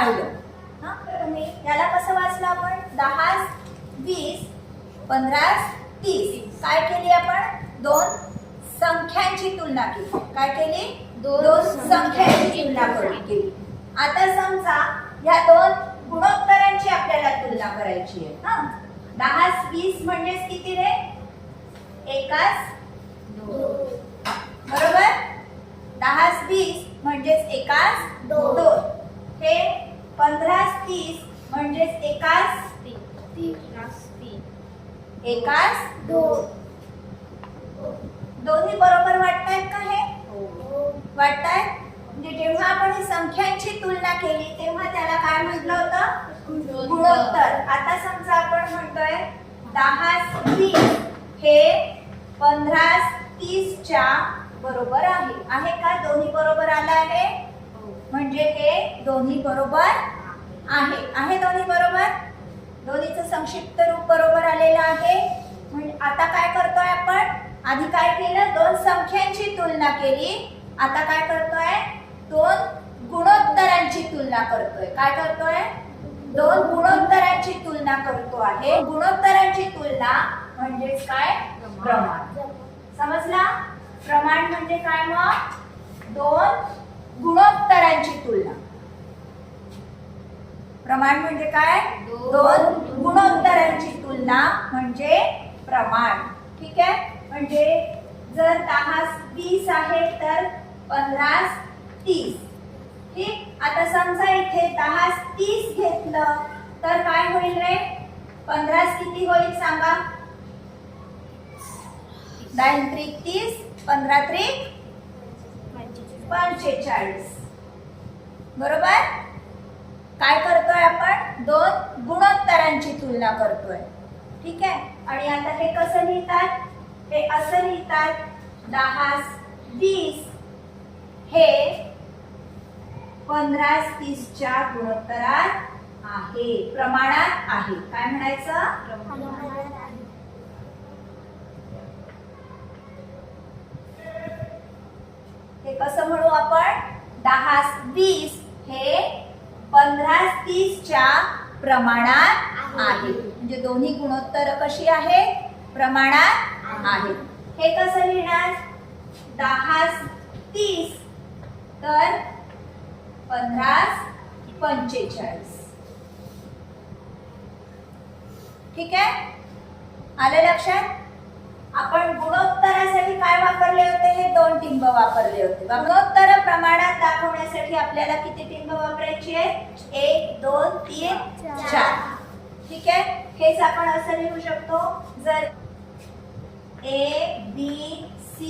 पाहिलं हा. तुम्ही याला कसं वाचलं आपण? 10 20 15 30. काय केली आपण? दोन संख्यांची तुलना केली. काय केली? दोन संख्यांची तुलना केली. आता समजा या दोन गुणोत्तरांची आपल्याला तुलना करायची आहे हा. 10 20 म्हणजे किती रे? एकास बरोबर. 10 20 म्हणजेच एकास दोन. हे 15 30 म्हणजेच एकास एकास दोन. दोन्ही बरोबर वाटतायत का? हे वाटतायत. म्हणजे जेव्हा आपण ही संख्यांची तुलना केली तेव्हा त्याला काय म्हटलं होतं? गुणोत्तर. आता समजा आपण म्हणतोय 10 20 हे 15 30 च्या बरोबर आहे. आहे का? दोन्ही बरोबर आलं आहे. म्हणजे हे दोन्ही बरोबर आहे. आहे दोन्ही बरोबर. दोन्हीचं संक्षिप्त रूप बरोबर आलेलं आहे. म्हणजे आता काय करतोय आपण? आधी काय केलं? दोन संख्यांची तुलना केली. आता काय करतोय? दोन गुणोत्तरांची तुलना करतोय. काय करतोय? दोन गुणोत्तरांची तुलना करतो आहे. गुणोत्तरांची तुलना म्हणजेच काय? प्रमाण. समजला? प्रमाण म्हणजे काय? मग दोन गुणोत्तरांची तुलना. प्रमाण म्हणजे काय? दोन गुणोत्तरांची तुलना म्हणजे प्रमाण. ठीक आहे. म्हणजे जर 10 20 आहे तर 15 30. ठीक. आता समजा इथे 10 30 घेतलं तर काय होईल रे? 15 किती होईल सांगा? 9 त्रिक 30 15 त्रिक 45. बरोबर. काय करतोय आपण? दोन गुणोत्तरांची तुलना करतोय. ठीक आहे. आणि आता हे कसं लिहितात? हे असं लिहितात 10 20 हे 15 30 च्या गुणोत्तरात आहे. प्रमाणात आहे. काय म्हणायचं? हे कसं म्हणू आपण? 10 20 हे 15 30 च्या प्रमाणात आहे. म्हणजे दोन्ही गुणोत्तर कशी आहेत? प्रमाणात आहे. हे कसं लिहिणार? 10 30 तर 15 45. ठीक आहे. आलं लक्षात? आपण गुणोत्तरासाठी काय वापरले होते? हे दोन टिंब वापरले होते. गुणोत्तर प्रमाणात दाखवण्यासाठी आपल्याला किती टिंब वापरायची आहे? 1 2 3 4. ठीक आहे. हेच आपण असं लिहू शकतो. जर A B C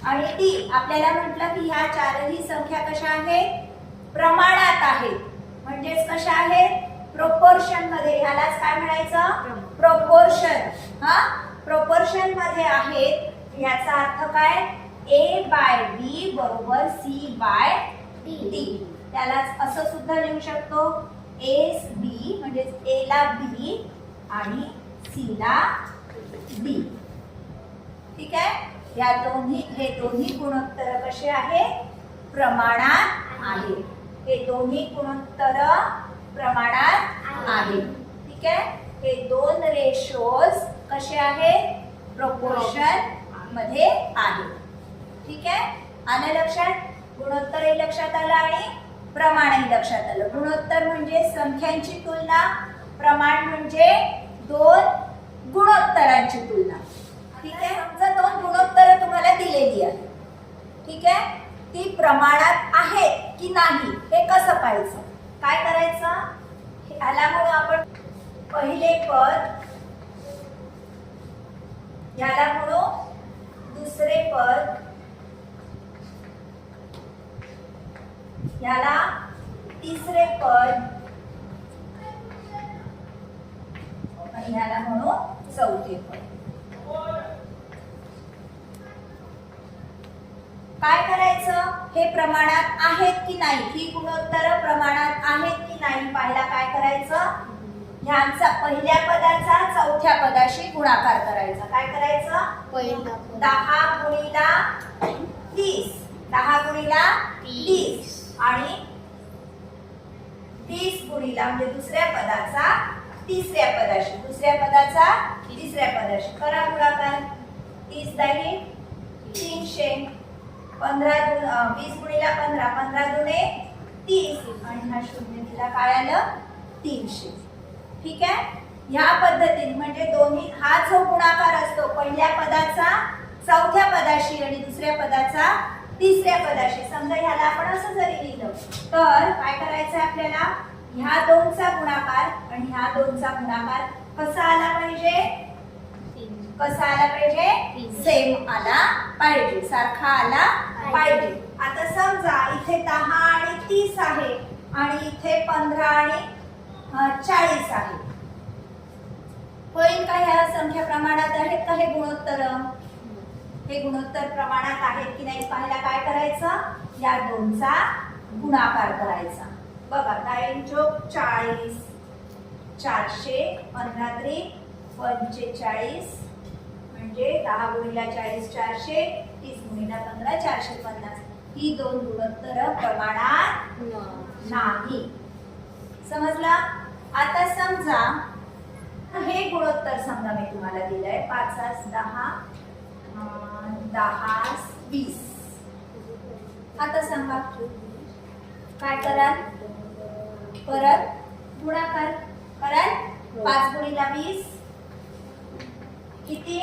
आणि D आपल्याला म्हटलं की ह्या चारही संख्या कशा आहेत? प्रमाणात आहेत. म्हणजेच कशा आहेत? प्रोपोर्शन मध्ये. ह्यालाच काय म्हणायचं? प्रोपोर्शन. हा. प्रोपोर्शन मध्ये आहेत. याचा अर्थ काय? A बाय B बरोबर C बाय D. त्यालाच असं सुद्धा लिहू शकतो. A B म्हणजे A ला B आणि C ला D. ठीक आहे. या दोन्ही हे दोन्ही गुणोत्तर कसे आहेत? प्रमाणात आहेत. हे दोन्ही गुणोत्तर प्रमाणात आहेत. ठीक आहे. हे दोन रेशोज कसे आहेत? प्रोपोर्शन मध्ये आहेत. ठीक आहे. आलं लक्षात? गुणोत्तरही लक्षात आलं आणि प्रमाणही लक्षात आलं. गुणोत्तर म्हणजे संख्यांची तुलना. प्रमाण म्हणजे दोन गुणोत्तरांची तुलना. ठीक आहे. समजा दोन गुणोत्तर तुम्हाला दिलेली आहे. ठीक आहे. ती प्रमाणात आहेत की नाही हे कसं पाहायचं? काय करायचं? ह्याला म्हणून आपण पहिले पद, ह्याला म्हणू दुसरे पद, ह्याला तिसरे पद आणि ह्याला म्हणू चौथे पद. काय करायचं? हे प्रमाणात आहेत की नाही, ही गुणोत्तर प्रमाणात आहेत की नाही पाहायला काय करायचं? ह्यांचा पहिल्या पदाचा चौथ्या पदाशी गुणाकार करायचा. काय करायचं? 10 गुणिला 30, 10 गुणिला 30 आणि 30 गुणिला म्हणजे दुसऱ्या पदाचा तिसऱ्या पदाशी, दुसऱ्या पदाचा तिसऱ्या पदाशी करा गुणाकार. 30 दाही 300, 20 गुणिला 15, 15 दुणे 30 आणि हा शून्य दिला काय आलं 300. ठीक आहे. ह्या पद्धतीने म्हणजे दोन्ही हा जो गुणाकार असतो पहिल्या पदाचा चौथ्या पदाशी आणि दुसऱ्या पदाचा तिसऱ्या पदाशी, समजा ह्याला आपण असं जरी लिहिलं तर काय करायचं आपल्याला, ह्या दोनचा गुणाकार आणि ह्या दोनचा गुणाकार कसा आला पाहिजे, कसा आला पाहिजे, सेम आला पाहिजे, सारखा आला पाहिजे. आता समजा इथे 10 आणि 30 आहे आणि इथे 15 आणि 40 आहे. होईल का ह्या संख्या प्रमाणात आहेत का हे गुणोत्तर, हे गुणोत्तर प्रमाणात आहेत की नाही पाहायला काय करायचं, या दोनचा गुणाकार करायचा. बघा 9 चोक 40, 400, 15 त्रिक 45 म्हणजे 10 गुणिला 40 400, 30 गुणिला 15 450. ही दोन गुणोत्तर प्रमाणात नाही. समजला. आता समजा हे गुणोत्तर समजा मी तुम्हाला दिलंय 5 10 10 20. आता सांगा काय कराल, परत गुणाकार कराल. 5 गुणिला 20 किती,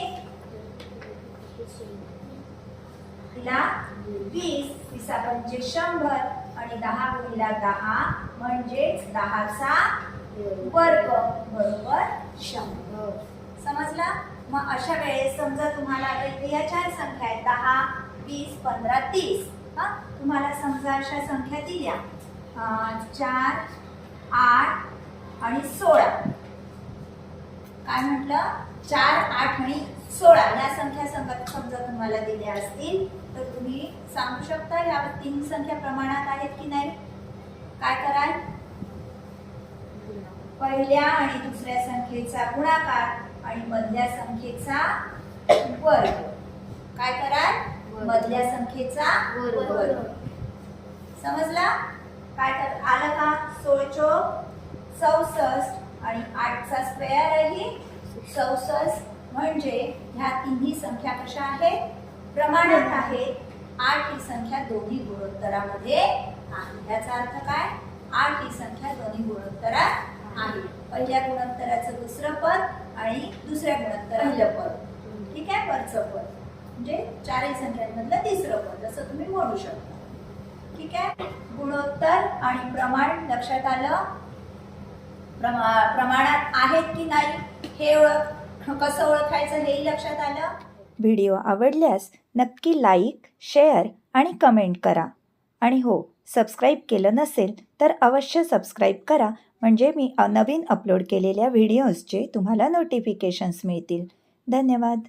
तिला 20, 20 पंचे 100 आणि 10 गुणिला 10 म्हणजेच 10चा वर्ग बरोबर 100. समजला. मग अशा वेळेस समजा तुम्हाला इथे या चार संख्या आहेत 10 20 15 30. हा तुम्हाला समजा अशा संख्या दिल्या 4 8 आणि 16. काय म्हटलं, 4 8 आणि 16 या संख्या समजा तुम्हाला दिल्या असतील तर तुम्ही सांगू शकता या तीन संख्या प्रमाणात आहेत की नाही. काय कराल, पहिल्या आणि दुसऱ्या संख्येचा गुणाकार आणि मधल्या संख्येचा वर्ग. काय कराल, मधल्या संख्येचा वर्ग. समजला. काय आलं का, 16 चोक 64 आणि 8चा स्क्वेअर आहे 64. म्हणजे ह्या तिन्ही संख्या कशा आहेत, प्रमाणात आहेत. 8 ही संख्या दोन्ही गुणोत्तरामध्ये आहे. याचा अर्थ काय, 8 ही संख्या दोन्ही गुणोत्तरात आहे. पहिल्या गुणोत्तराचं दुसरं पद आणि दुसऱ्या गुणोत्तराचं पद. ठीक आहे, वरचं पद म्हणजे चारही संख्यांमधलं तिसरं पद असं तुम्ही म्हणू शकता. ठीक आहे. गुणोत्तर आणि प्रमाण लक्षात आलं. प्रमाणात आहेत की नाही हे कसं ओळखायचं हेही लक्षात आलं. व्हिडिओ आवडल्यास नक्की लाईक, शेअर आणि कमेंट करा. आणि हो, सबस्क्राईब केलं नसेल तर अवश्य सबस्क्राईब करा, म्हणजे मी नवीन अपलोड केलेल्या व्हिडिओजचे तुम्हाला नोटिफिकेशन्स मिळतील. धन्यवाद.